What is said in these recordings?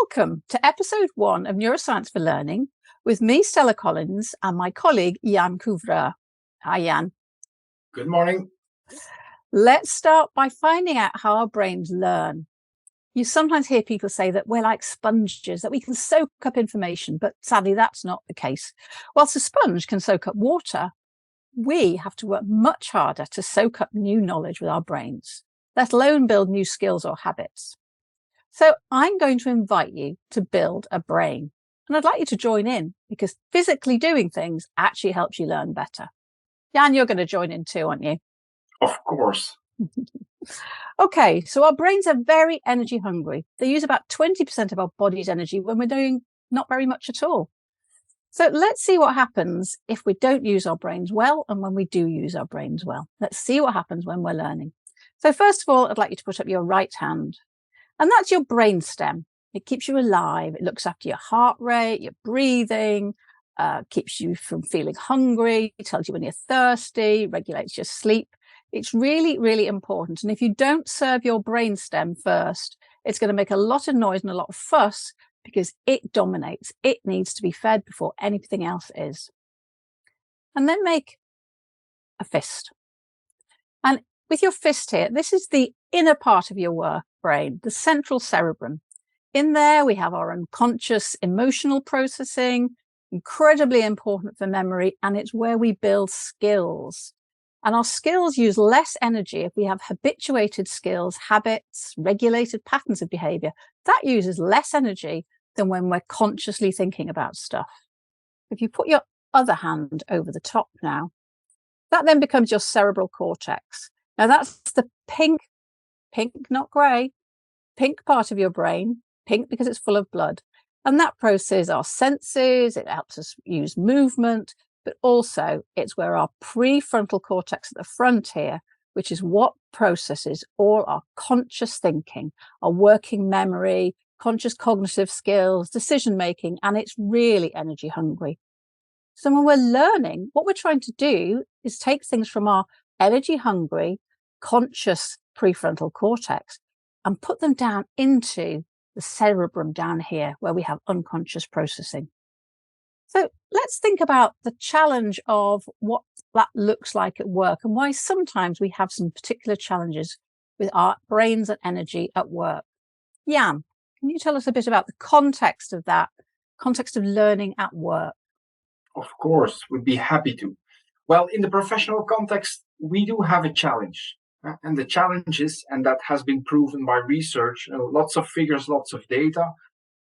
Welcome to episode 1 of Neuroscience for Learning with me, Stella Collins, and my colleague, Jaan Couvreur. Hi, Jaan. Good morning. Let's start by finding out how our brains learn. You sometimes hear people say that we're like sponges, that we can soak up information, but sadly, that's not the case. Whilst a sponge can soak up water, we have to work much harder to soak up new knowledge with our brains, let alone build new skills or habits. So I'm going to invite you to build a brain, and I'd like you to join in because physically doing things actually helps you learn better. Jaan, you're going to join in too, aren't you? Of course. Okay, so our brains are very energy hungry. They use about 20% of our body's energy when we're doing not very much at all. So let's see what happens if we don't use our brains well and when we do use our brains well. Let's see what happens when we're learning. So first of all, I'd like you to put up your right hand. And that's your brainstem. It keeps you alive. It looks after your heart rate, your breathing, keeps you from feeling hungry, tells you when you're thirsty, regulates your sleep. It's really, really important. And if you don't serve your brainstem first, it's going to make a lot of noise and a lot of fuss because it dominates. It needs to be fed before anything else is. And then make a fist. And with your fist here, this is the inner part of your brain, the central cerebrum. In there, we have our unconscious emotional processing, incredibly important for memory, and it's where we build skills. And our skills use less energy if we have habituated skills, habits, regulated patterns of behavior. That uses less energy than when we're consciously thinking about stuff. If you put your other hand over the top now, that then becomes your cerebral cortex. Now that's the pink, not grey, pink part of your brain, pink because it's full of blood. And that processes our senses, it helps us use movement, but also it's where our prefrontal cortex at the front here, which is what processes all our conscious thinking, our working memory, conscious cognitive skills, decision-making, and it's really energy hungry. So when we're learning, what we're trying to do is take things from our energy hungry, conscious prefrontal cortex and put them down into the cerebrum down here where we have unconscious processing. So let's think about the challenge of what that looks like at work and why sometimes we have some particular challenges with our brains and energy at work. Jaan, can you tell us a bit about the context of that, context of learning at work? Of course, would be happy to. Well, in the professional context, we do have a challenge. And the challenge is, and that has been proven by research, lots of figures, lots of data,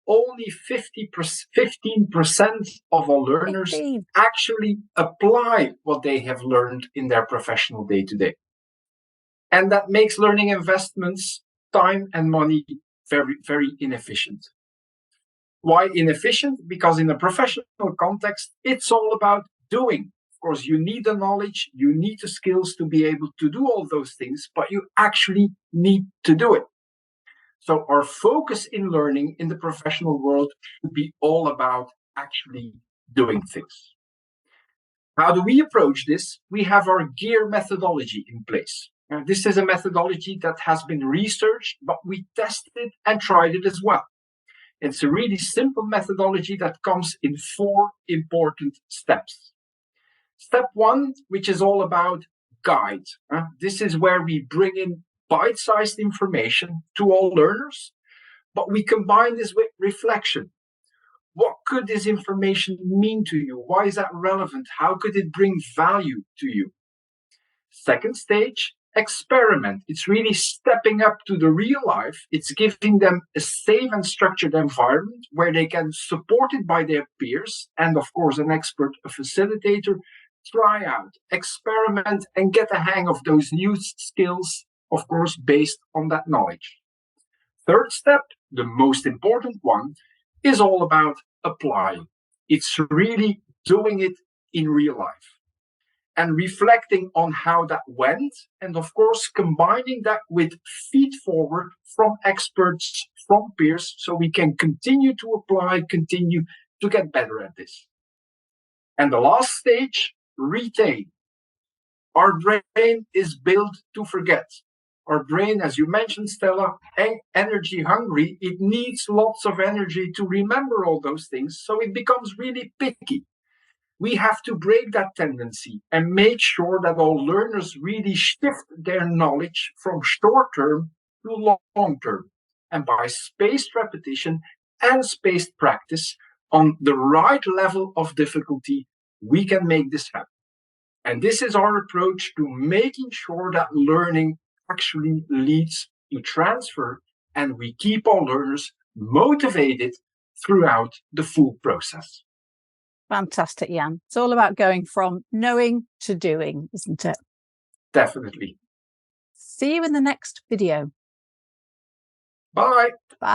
only 15% of all learners actually apply what they have learned in their professional day-to-day. And that makes learning investments, time and money very, very inefficient. Why inefficient? Because in a professional context, it's all about doing. Of course, you need the knowledge, you need the skills to be able to do all those things, but you actually need to do it. So our focus in learning in the professional world should be all about actually doing things. How do we approach this? We have our GEAR methodology in place. This is a methodology that has been researched, but we tested and tried it as well. It's a really simple methodology that comes in 4 important steps. Step 1, which is all about guide. This is where we bring in bite-sized information to all learners, but we combine this with reflection. What could this information mean to you? Why is that relevant? How could it bring value to you? Second stage, experiment. It's really stepping up to the real life. It's giving them a safe and structured environment where they can, supported by their peers and of course an expert, a facilitator, try out, experiment and get a hang of those new skills, of course, based on that knowledge. Third step, the most important one, is all about applying. It's really doing it in real life. And reflecting on how that went, and of course, combining that with feed forward from experts, from peers, so we can continue to apply, continue to get better at this. And the last stage, retain. Our brain is built to forget. our brain, as you mentioned, Stella, energy hungry. It needs lots of energy to remember all those things. So it becomes really picky. We have to break that tendency and make sure that all learners really shift their knowledge from short term to long term. And by spaced repetition and spaced practice on the right level of difficulty, we can make this happen. And this is our approach to making sure that learning actually leads to transfer, and we keep our learners motivated throughout the full process. Fantastic, Jaan. It's all about going from knowing to doing, isn't it? Definitely. See you in the next video. Bye. Bye.